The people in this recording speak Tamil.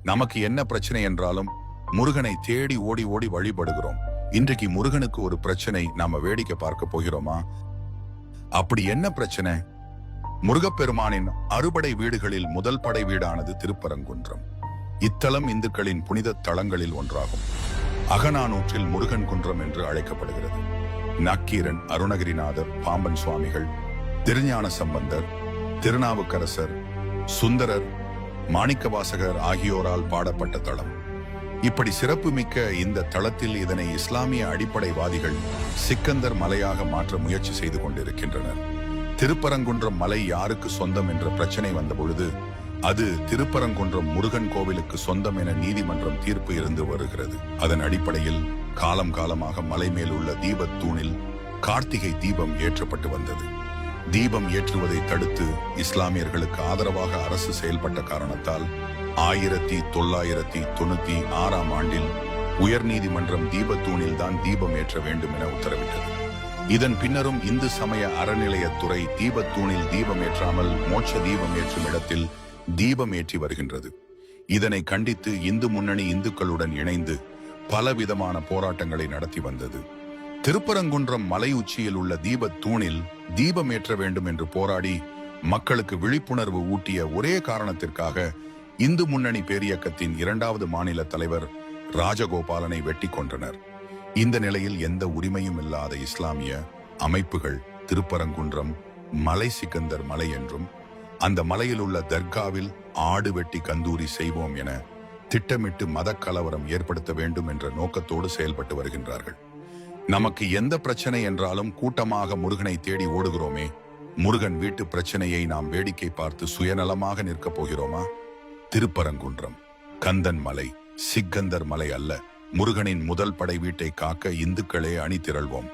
நமக்கு என்ன பிரச்சனை என்றாலும் முருகனை தேடி ஓடி ஓடி வழிபடுகிறோம். இன்றைக்கு முருகனுக்கு ஒரு பிரச்சனை, நாம வேடிக்கை பார்க்க போகிறோமா? அப்படி என்ன பிரச்சனை? முருகப்பெருமானின் அறுபடை வீடுகளில் முதல் படை வீடானது திருப்பரங்குன்றம். இத்தலம் இந்துக்களின் புனித தலங்களில் ஒன்றாகும். அகநானூற்றில் முருகன் குன்றம் என்று அழைக்கப்படுகிறது. நக்கீரன், அருணகிரிநாதர், பாம்பன் சுவாமிகள், திருஞான சம்பந்தர், திருநாவுக்கரசர், சுந்தரர், மாணிக்கவாசகர் ஆகியோரால் பாடப்பட்ட தலம். இப்படி சிறப்புமிக்க இந்த தளத்தில் இதனை இஸ்லாமிய அடிப்படைவாதிகள் சிக்கந்தர் மலையாக மாற்ற முயற்சி செய்து கொண்டிருக்கின்றனர். திருப்பரங்குன்றம் மலை யாருக்கு சொந்தம் என்ற பிரச்சனை வந்த பொழுது அது திருப்பரங்குன்றம் முருகன் கோவிலுக்கு சொந்தம் என நீதிமன்றம் தீர்ப்பு இருந்து வருகிறது. அதன் அடிப்படையில் காலம் காலமாக மலை மேல் உள்ள தீபத்தூணில் கார்த்திகை தீபம் ஏற்றப்பட்டு வந்தது. தீபம் ஏற்றுவதை தடுத்து இஸ்லாமியர்களுக்கு ஆதரவாக அரசு செயல்பட்ட காரணத்தால் 1996 ஆண்டில் உயர் நீதிமன்றம் தீபத்தூணில் தான் தீபம் ஏற்ற வேண்டும் என உத்தரவிட்டது. இதன் பின்னரும் இந்து சமய அறநிலையத்துறை தீபத்தூணில் தீபம் ஏற்றாமல் மோட்ச தீபம் ஏற்றும் இடத்தில் தீபம் ஏற்றி வருகின்றது. இதனை கண்டித்து இந்து முன்னணி இந்துக்களுடன் இணைந்து பலவிதமான போராட்டங்களை நடத்தி வந்தது. திருப்பரங்குன்றம் மலை உச்சியில் உள்ள தீபத்தூணில் தீபம் ஏற்ற வேண்டும் என்று போராடி மக்களுக்கு விழிப்புணர்வு ஊட்டிய ஒரே காரணத்திற்காக இந்து முன்னணி பேரியக்கத்தின் 2வது மாநில தலைவர் ராஜகோபாலனை வெட்டி கொன்றனர். இந்த நிலையில் எந்த உரிமையும் இல்லாத இஸ்லாமிய அமைப்புகள் திருப்பரங்குன்றம் மலை சிக்கந்தர் மலை என்றும் அந்த மலையில் உள்ள தர்காவில் ஆடு வெட்டி கந்தூரி செய்வோம் என திட்டமிட்டு மத கலவரம் ஏற்படுத்த வேண்டும் என்ற நோக்கத்தோடு செயல்பட்டு வருகின்றார்கள். நமக்கு எந்த பிரச்சனை என்றாலும் கூட்டமாக முருகனை தேடி ஓடுகிறோமே, முருகன் வீட்டு பிரச்சனையை நாம் வேடிக்கை பார்த்து சுயநலமாக நிற்கப் போகிறோமா? திருப்பரங்குன்றம் கந்தன் மலை, சிக்கந்தர் மலை அல்ல. முருகனின் முதல் படை வீட்டை காக்க இந்துக்களே அணி திரள்வோம்.